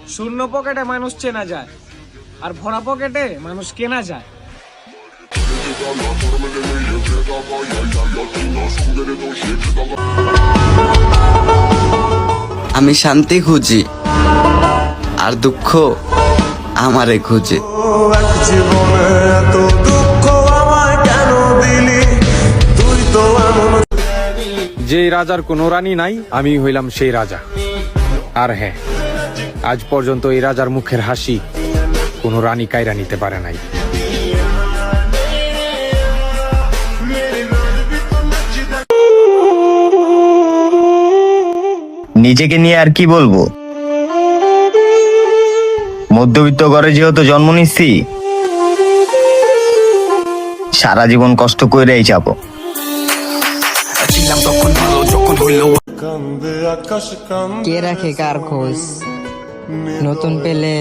শূন্য পকেটে মানুষ চেনা যায়, আর ভরা পকেটে মানুষ কেনা যায়। আমি শান্তি খুঁজি, আর দুঃখ আমারে খুঁজে। যেই রাজার কোনো রানী নাই, আমি হইলাম সেই রাজা। আর হ্যাঁ, আজ পর্যন্ত এই রাজার মুখের হাসি কোনো রানী কায়রা নিতে পারে নাই। নিজেকে নিয়ে আর কি বলবো, মধ্যবিত্ত ঘরে যেহেতু জন্ম নিচ্ছি, সারা জীবন কষ্ট করেই যাবো। কে রাখে কার খোঁজ, নতুন পেলে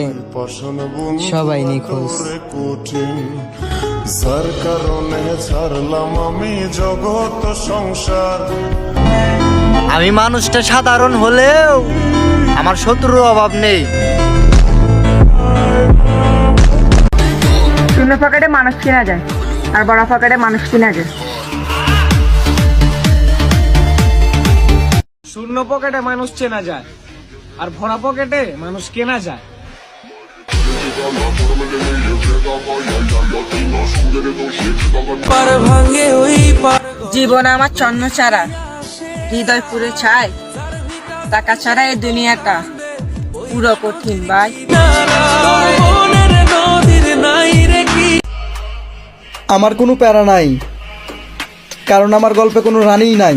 সবাই নিখোঁজ। যার কারণে ছাড়লাম আমি জগৎ সংসার। আমি মানুষটা সাধারণ হলেও আমার শত্রুর অভাব নেই। শূন্য পকেটে মানুষ কেনা যায়, আর বড় পকেটে মানুষ কেনা যায়। শূন্য পকেটে মানুষ চেনা যায়, আর ভরা পকেটে মানুষ কেনা যায়। জীবন আমার চন্ন ছাড়া, হৃদয় পুরে ছায়, টাকা ছাড়া এই দুনিয়াটা পুরো কঠিন ভাই। আমার কোনো প্যারা নাই, কারণ আমার গল্পে কোনো রানীই নাই।